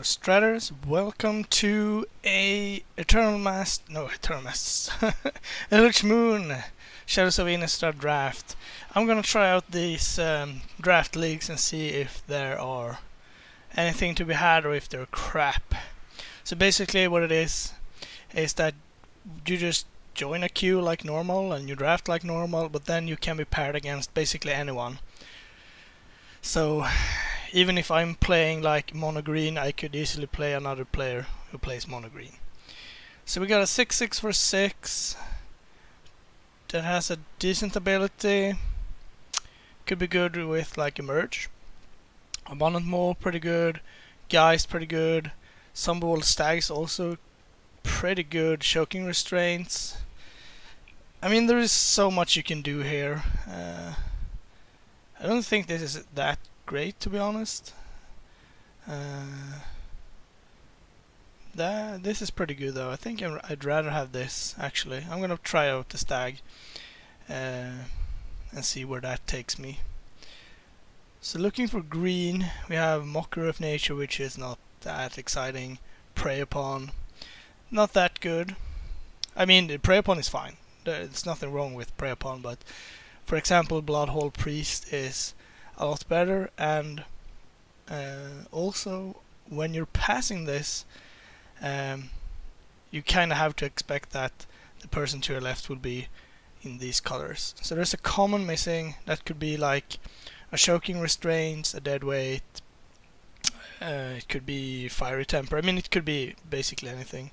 Stratters, welcome to a Eldritch Moon Shadows of Innistrad draft. I'm gonna try out these draft leagues and see if there are anything to be had or if they're crap. So basically what it is that you just join a queue like normal and you draft like normal, but then you can be paired against basically anyone. So even if I'm playing like mono green, I could easily play another player who plays mono green. So we got a 6/6 for 6 that has a decent ability. Could be good with like Emerge. Abundant Maw pretty good. Geist pretty good. Sunball Stags also pretty good. Choking Restraints. I mean, there is so much you can do here. I don't think this is that great, to be honest. This is pretty good though. I think I'd rather have this actually. I'm gonna try out the Stag and see where that takes me. So looking for green, we have Mockery of Nature, which is not that exciting. Prey Upon, not that good. I mean, Prey Upon is fine. There's nothing wrong with Prey Upon, but for example, Bloodhole Priest is a lot better, and also when you're passing this, you kind of have to expect that the person to your left will be in these colors. So there's a common missing. That could be like a Choking Restraints, a Dead Weight, it could be Fiery Temper. I mean, it could be basically anything.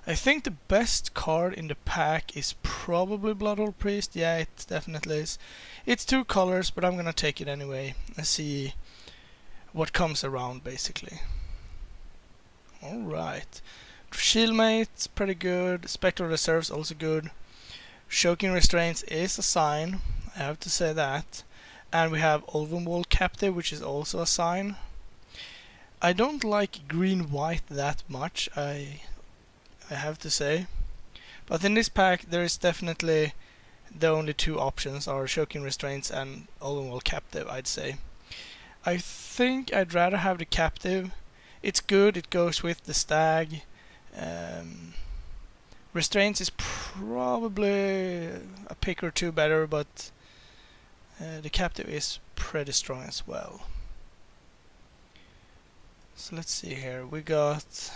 I think the best card in the pack is probably Bloodhole Priest. Yeah, it definitely is. It's 2 colors, but I'm gonna take it anyway and see what comes around, basically. Alright. Shieldmate's pretty good. Spectral Reserve's also good. Choking Restraints is a sign, I have to say that. And we have Ulvenwald Captive, which is also a sign. I don't like green-white that much, I have to say. But in this pack there is definitely the only 2 options are Choking Restraints and Ulvenwald Captive, I'd say. I think I'd rather have the Captive. It's good, it goes with the Stag. Restraints is probably a pick or 2 better, but the Captive is pretty strong as well. So let's see here, we got...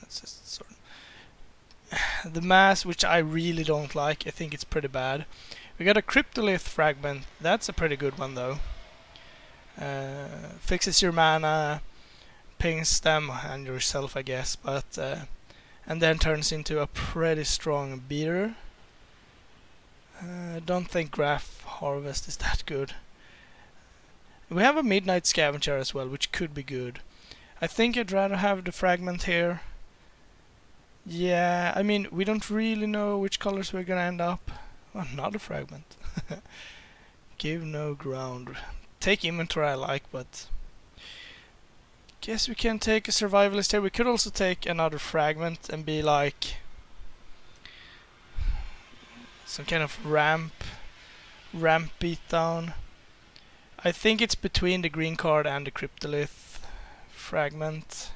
Let's just sort of the Mass, which I really don't like. I think it's pretty bad. We got a Cryptolith Fragment. That's a pretty good one though. Fixes your mana, pings them and yourself, I guess, but and then turns into a pretty strong beater. I don't think Graph Harvest is that good. We have a Midnight Scavenger as well, which could be good. I think I'd rather have the Fragment here. Yeah, I mean, we don't really know which colors we're gonna end up. Oh, another Fragment. Give no ground. Take Inventory I like, but guess we can take a Survivalist here. We could also take another Fragment and be like some kind of ramp beatdown. I think it's between the green card and the Cryptolith Fragment.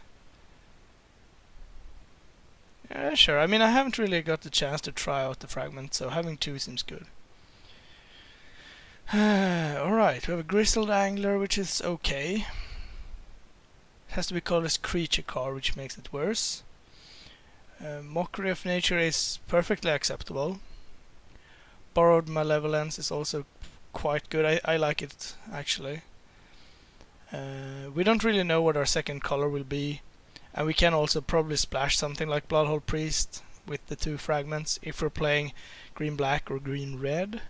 Yeah, sure. I mean, I haven't really got the chance to try out the Fragment, so having 2 seems good. Alright, we have a Grizzled Angler, which is okay. It has to be called as Creature card, which makes it worse. Mockery of Nature is perfectly acceptable. Borrowed Malevolence is also quite good. I like it, actually. We don't really know what our second color will be. And we can also probably splash something like Bloodhole Priest with the 2 fragments if we're playing green-black or green-red.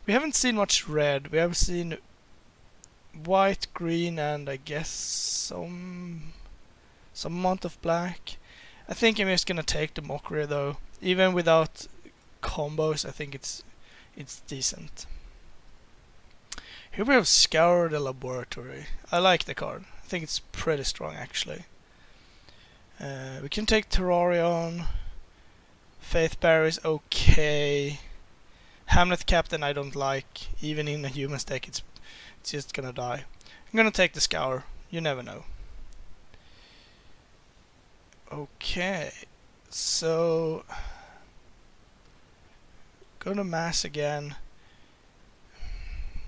We haven't seen much red. We have seen white, green, and I guess some amount of black. I think I'm just gonna take the Mockery though. Even without combos, I think it's decent. Here we have Scour the Laboratory. I like the card. I think it's pretty strong actually. We can take Terrarion. Faithbearer is okay. Hamlet Captain I don't like. Even in a human deck it's just gonna die. I'm gonna take the Scour. You never know. Okay, so go to mass again.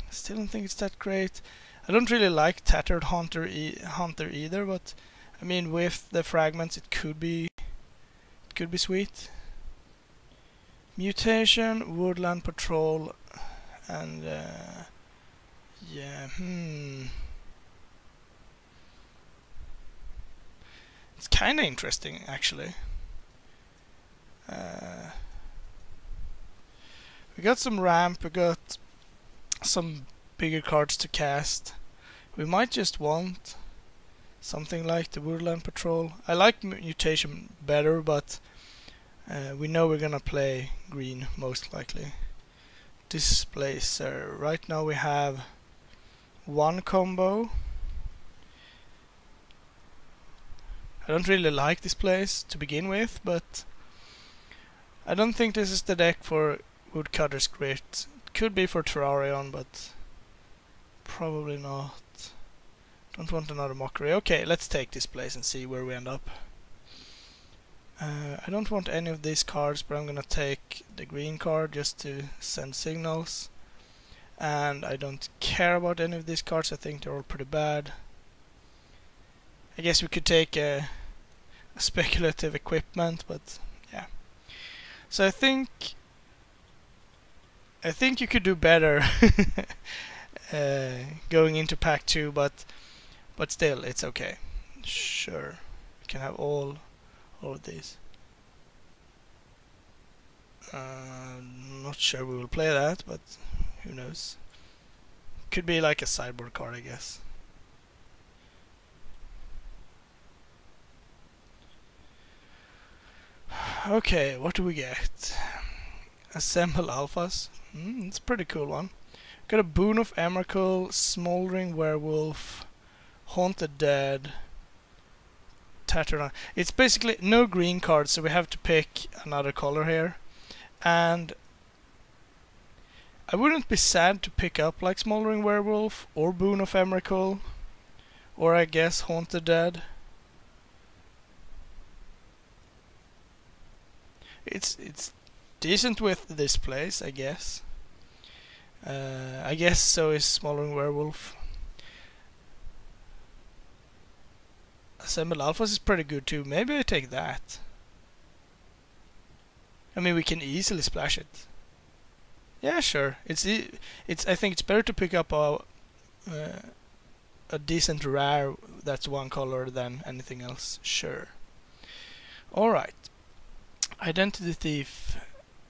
Still don't think it's that great. I don't really like Tattered Hunter either, but I mean with the fragments it could be sweet. Mutation, Woodland Patrol, and yeah, it's kind of interesting actually. We got some ramp, we got some bigger cards to cast. We might just want something like the Woodland Patrol. I like Mutation better, but we know we're gonna play green most likely. Displacer. Right now we have one combo. I don't really like this place to begin with, but I don't think this is the deck for Woodcutter's Grit. It could be for Terrarion, but probably not. Don't want another Mockery. Okay, let's take this place and see where we end up. I don't want any of these cards, but I'm gonna take the green card just to send signals. And I don't care about any of these cards, I think they're all pretty bad. I guess we could take a speculative equipment, but yeah. So I think you could do better going into pack 2, but still it's okay. Sure, you can have all of these. Not sure we will play that, but who knows? Could be like a sideboard card, I guess. Okay, what do we get? Assemble Alphas. It's a pretty cool one. Got a Boon of Emrakul, Smoldering Werewolf, Haunted Dead, Tattered. It's basically no green cards, so we have to pick another color here. And I wouldn't be sad to pick up like Smoldering Werewolf or Boon of Emrakul, or I guess Haunted Dead. It's decent with this place, I guess. I guess so is Smoldering Werewolf. Assemble Alphas is pretty good too. Maybe I take that. I mean, we can easily splash it. Yeah, sure. I think it's better to pick up a decent rare that's one color than anything else. Sure. All right. Identity Thief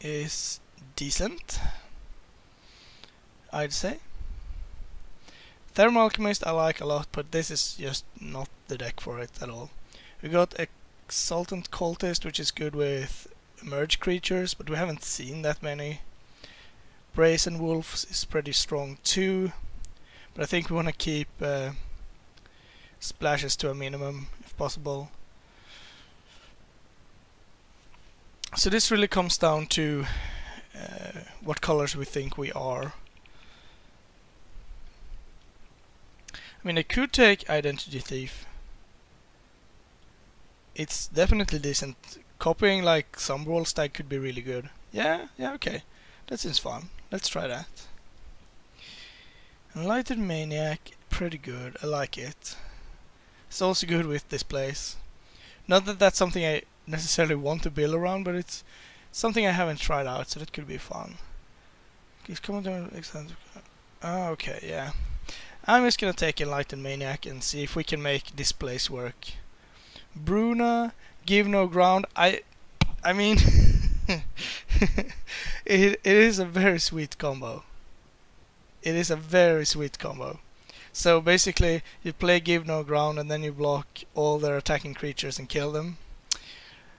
is decent, I'd say. Thermal Alchemist I like a lot, but this is just not the deck for it at all. We got Exultant Cultist, which is good with merge creatures, but we haven't seen that many. Brazen Wolves is pretty strong too, but I think we want to keep splashes to a minimum if possible. So this really comes down to what colors we think we are. I mean, I could take Identity Thief. It's definitely decent. Copying like Somberwall Stag could be really good. Yeah, okay. That seems fun. Let's try that. Enlightened Maniac, pretty good. I like it. It's also good with this place. Not that that's something I necessarily want to build around, but it's something I haven't tried out, so that could be fun. Okay, yeah. I'm just gonna take Enlightened Maniac and see if we can make this place work. Bruna, Give No Ground. I mean, it is a very sweet combo. It is a very sweet combo. So basically, you play Give No Ground and then you block all their attacking creatures and kill them.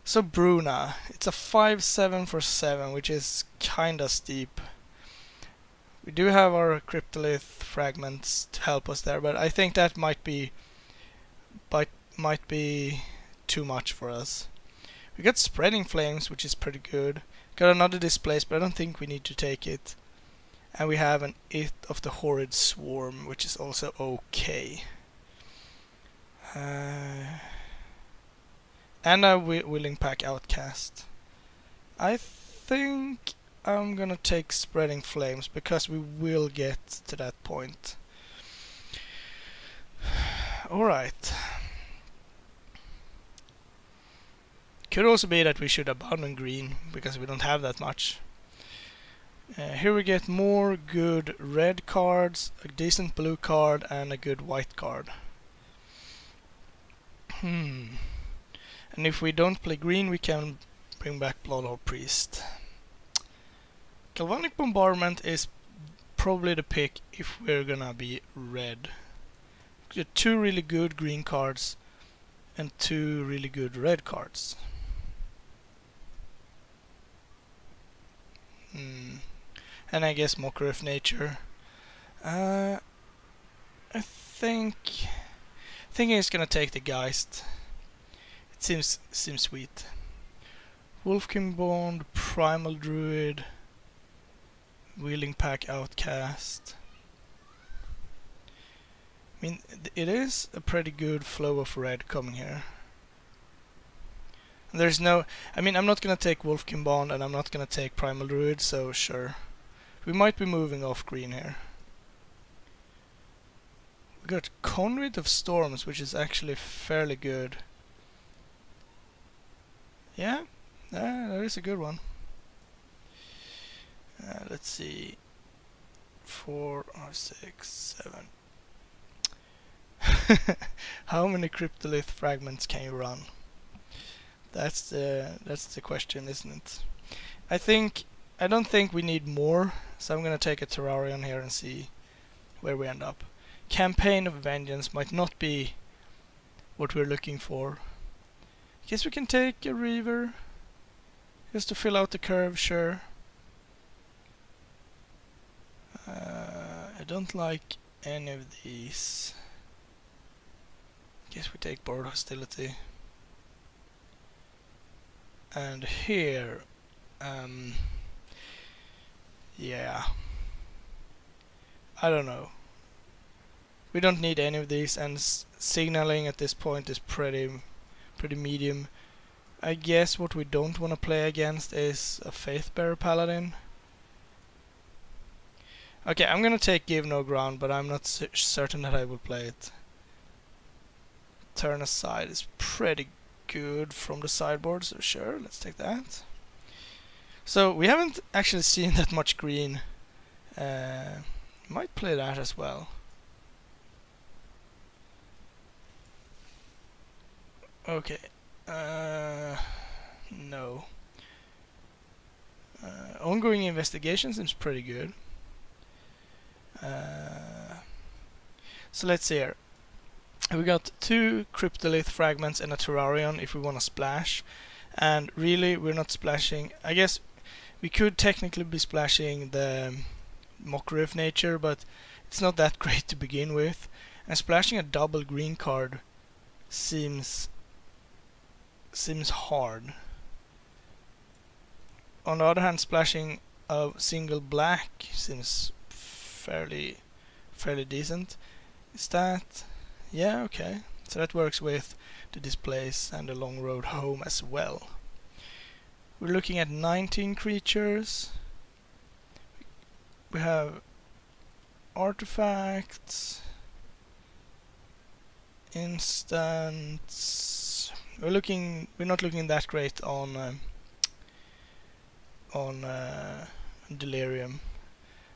So Bruna, it's a 5/7 for 7, which is kinda steep. We do have our Cryptolith fragments to help us there, but I think that might be too much for us. We got Spreading Flames, which is pretty good. Got another Displace, but I don't think we need to take it. and we have an It of the Horrid Swarm, which is also okay. And a Willing Pack Outcast. I think I'm gonna take Spreading Flames, because we will get to that point. Alright. Could also be that we should abandon green, because we don't have that much. Here we get more good red cards, a decent blue card, and a good white card. And if we don't play green, we can bring back Bloodhole Priest. Galvanic Bombardment is probably the pick if we're gonna be red. We get 2 really good green cards and 2 really good red cards. And I guess Mockery of Nature. I think he's gonna take the Geist. It seems sweet. Wolfkin Bond, Primal Druid, Wheeling Pack Outcast. I mean, it is a pretty good flow of red coming here. There's no... I mean, I'm not gonna take Wolfkin Bond and I'm not gonna take Primal Druid, so sure. We might be moving off green here. We got Conduit of Storms, which is actually fairly good. Yeah, that is a good one. Let's see. 4 or 6, 7. How many Cryptolith fragments can you run? That's the question, isn't it? I don't think we need more, so I'm gonna take a Terrarion here and see where we end up. Campaign of Vengeance might not be what we're looking for. Guess we can take a Reaver just to fill out the curve, sure. I don't like any of these. Guess we take Board Hostility. And here, yeah, I don't know. We don't need any of these, and signaling at this point is pretty medium. I guess what we don't want to play against is a Faithbearer Paladin. Okay, I'm gonna take Give No Ground, but I'm not certain that I will play it. Turn Aside is pretty good from the sideboard, so sure, let's take that. So we haven't actually seen that much green. Might play that as well. Okay. No. Ongoing Investigation seems pretty good. So let's see here. We got 2 Cryptolith fragments and a Terrarion if we want to splash. And really, we're not splashing. I guess we could technically be splashing the Mockery of Nature, but it's not that great to begin with. And splashing a double green card seems hard. On the other hand, splashing a single black seems fairly decent. Is that... yeah, okay. So that works with the Displace and the Long Road Home as well. We're looking at 19 creatures. We have artifacts, instants. We're not looking that great on Delirium.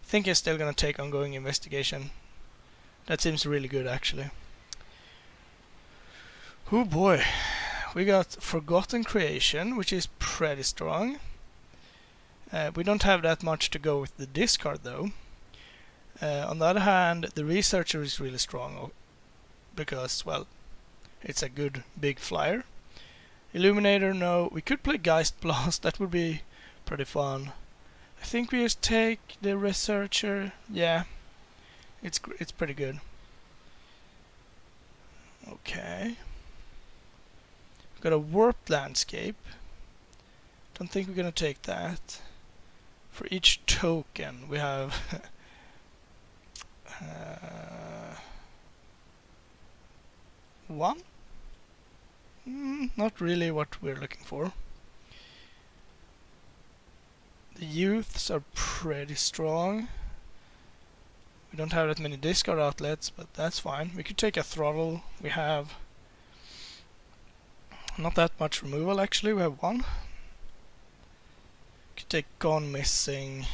I think I'm still gonna take Ongoing Investigation. That seems really good, actually. Oh boy, we got Forgotten Creation, which is pretty strong. We don't have that much to go with the discard though. On the other hand, the Researcher is really strong because, well, it's a good big flyer. Illuminator, no. We could play Geist Blast, that would be pretty fun. I think we just take the Researcher. Yeah, it's pretty good. Okay. We've got a Warped Landscape. Don't think we're gonna take that. For each token we have one? Not really what we're looking for. The youths are pretty strong. We don't have that many discard outlets, but that's fine. We could take a throttle. We have not that much removal actually, we have one. Could take Gone Missing.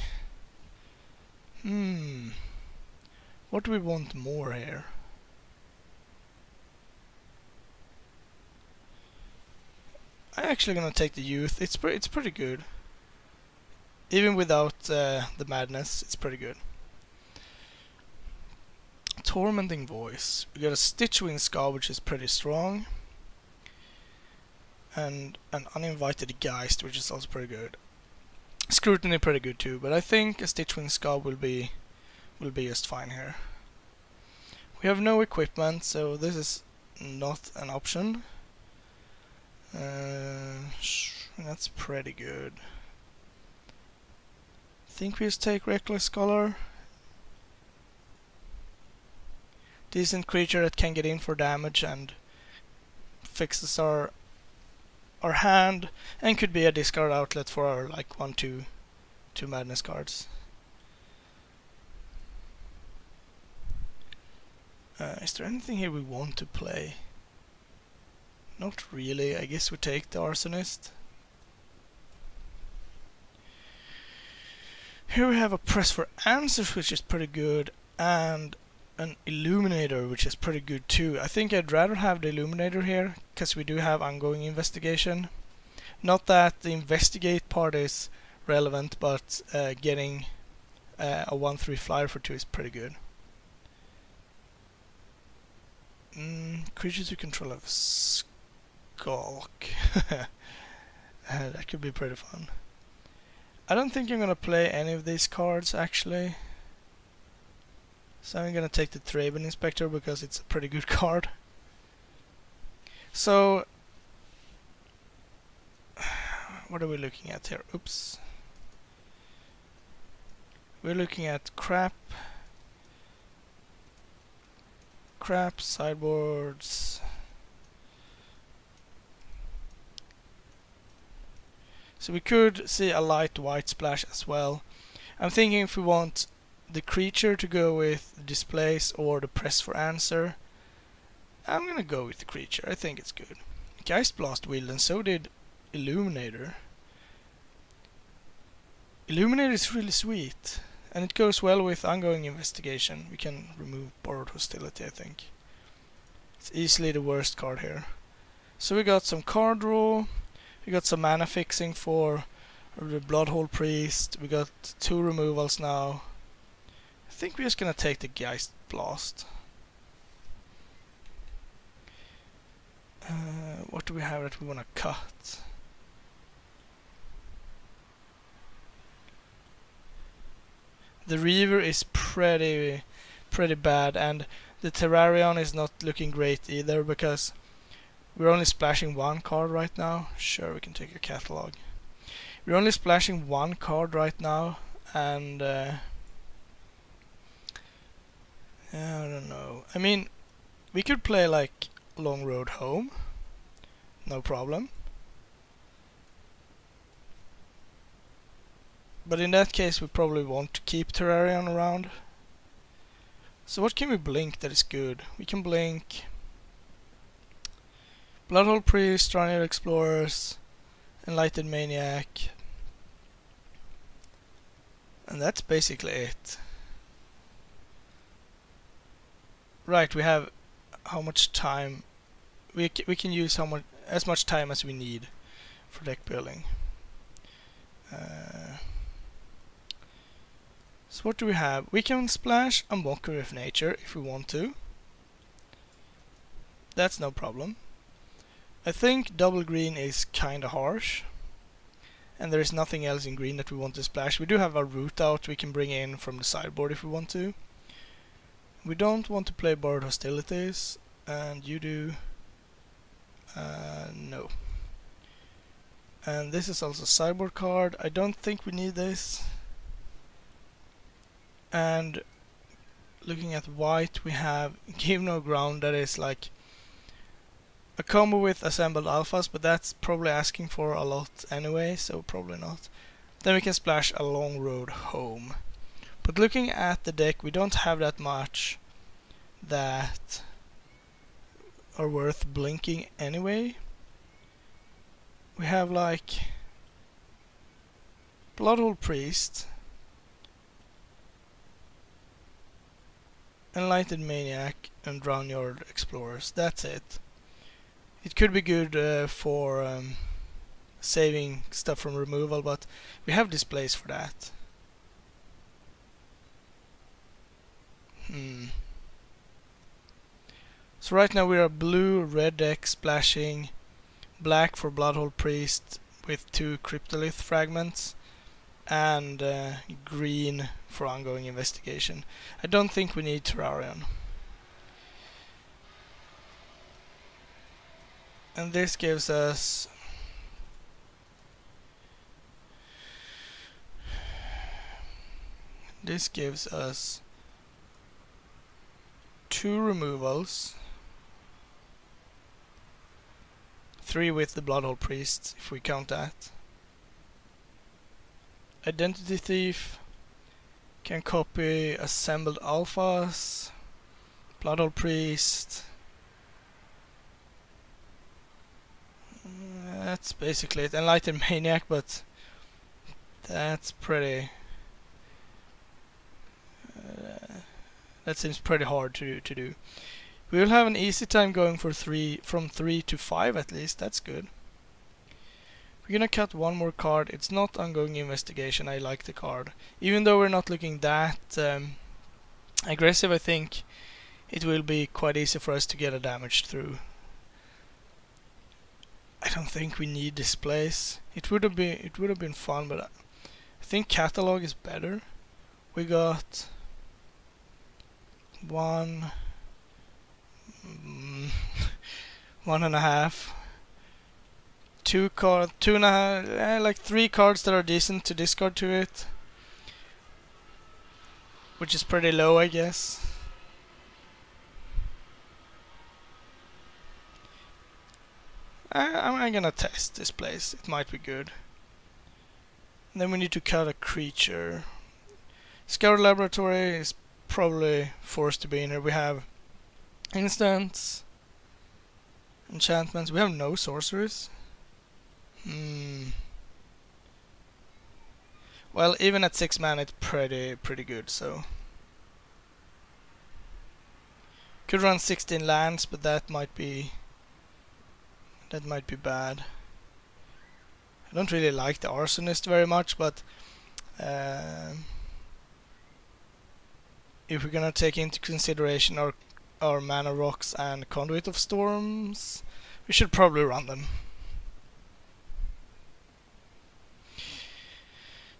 What do we want more here? I'm actually gonna take the youth. It's pretty good. Even without the madness, it's pretty good. Tormenting Voice. We got a Stitchwing Scar, which is pretty strong, and an Uninvited Geist, which is also pretty good. Scrutiny pretty good too, but I think a Stitchwing Scar will be just fine here. We have no equipment, so this is not an option. That's pretty good. I think we just take Reckless Scholar. Decent creature that can get in for damage and fixes our hand, and could be a discard outlet for our like 1/2 madness cards. Is there anything here we want to play? Not really. I guess we take the Arsonist. Here we have a Press for Answers, which is pretty good, and an Illuminator, which is pretty good too. I think I'd rather have the Illuminator here, because we do have ongoing investigation. Not that the investigate part is relevant, but getting a 1/3 flyer for 2 is pretty good. Creatures you control have Skulk. That could be pretty fun. I don't think I'm gonna play any of these cards actually. So I'm gonna take the Thraben Inspector because it's a pretty good card. So what are we looking at here? Oops. We're looking at crap, sideboards. So we could see a light white splash as well. I'm thinking if we want the creature to go with Displace or the Press for Answer, I'm gonna go with the creature. I think it's good. Geistblast Wield, and so did Illuminator. Illuminator is really sweet, and it goes well with ongoing investigation. We can remove Borrowed Hostility, I think. It's easily the worst card here. So we got some card draw. We got some mana fixing for the Bloodhole Priest. We got 2 removals now. I think we're just gonna take the Geistblast. What do we have that we wanna cut? The Reaver is pretty bad, and the Terrarion is not looking great either, because we're only splashing 1 card right now. Sure, we can take a catalog. We're only splashing 1 card right now, and yeah, I don't know. I mean, we could play like Long Road Home, no problem. But in that case, we probably want to keep Terrarion around. So what can we blink that is good? We can blink Bloodhole Priest, Stranded Explorers, Enlightened Maniac, and that's basically it. Right, we have how much time? We can use as much time as we need for deck building. So what do we have? We can splash a Mockery of Nature if we want to. That's no problem. I think double green is kinda harsh, and there is nothing else in green that we want to splash. We do have a Root Out we can bring in from the sideboard if we want to. We don't want to play Borrowed Hostilities, and you do. No. And this is also a sideboard card. I don't think we need this. And looking at white, we have Give No Ground, that is like a combo with assembled alphas, but that's probably asking for a lot anyway, so probably not. Then we can splash A Long Road Home. But looking at the deck, we don't have that much that are worth blinking anyway. We have like Bloodhole Priest, Enlightened Maniac, and Drownyard Explorers. That's it. It could be good for saving stuff from removal, but we have displays for that. So right now we are blue, red deck splashing, black for Bloodhole Priest with 2 Cryptolith fragments, and green for Ongoing Investigation. I don't think we need Terrarion. And this gives us two removals, 3 with the Bloodhole Priest, if we count that. Identity Thief, can copy assembled alphas, Bloodhole Priest. That's basically it. Enlightened Maniac, but that's pretty. That seems pretty hard to do. We will have an easy time going for from 3 to 5 at least. That's good. We're gonna cut one more card. It's not Ongoing Investigation. I like the card. Even though we're not looking that aggressive, I think it will be quite easy for us to get a damage through. I don't think we need displays. It would have been fun, but I think Catalog is better. We got 1.5, 2.5, like 3 cards that are decent to discard to it, which is pretty low, I guess. I'm gonna test this place. It might be good. And then we need to cut a creature. Scour Laboratory is probably forced to be in here. We have instants, enchantments. We have no sorceries. Well, even at 6 mana, it's pretty good. So could run 16 lands, but that might be bad. I don't really like the Arsonist very much, but if we're gonna take into consideration our mana rocks and Conduit of Storms, we should probably run them.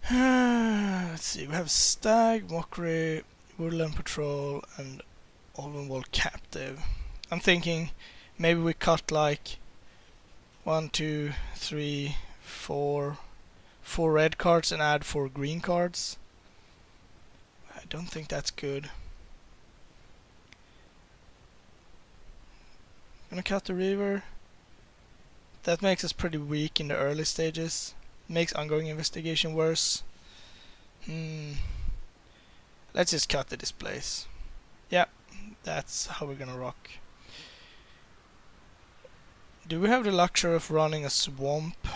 Let's see, we have Stag, Mockery, Woodland Patrol, and Olvenwald Captive. I'm thinking maybe we cut like 1, 2, 3, 4 red cards and add 4 green cards. I don't think that's good. Gonna cut the Reaver. That makes us pretty weak in the early stages. Makes Ongoing Investigation worse. Let's just cut the displays. Yeah, that's how we're gonna rock. Do we have the luxury of running a swamp?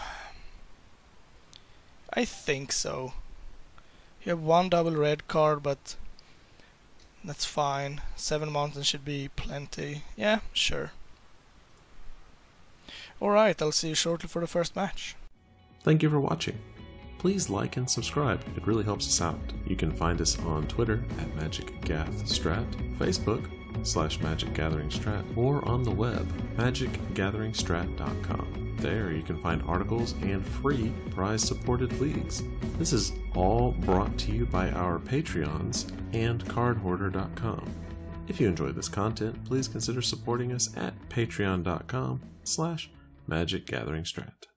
I think so. You have 1 double red card, but that's fine. 7 mountains should be plenty. Yeah, sure. Alright, I'll see you shortly for the first match. Thank you for watching. Please like and subscribe, it really helps us out. You can find us on Twitter at MagicGathStrat, Facebook /MagicGatheringStrat, or on the web, magicgatheringstrat.com. There you can find articles and free prize-supported leagues. This is all brought to you by our Patreons and cardhoarder.com. If you enjoyed this content, please consider supporting us at patreon.com/MagicGatheringStrat.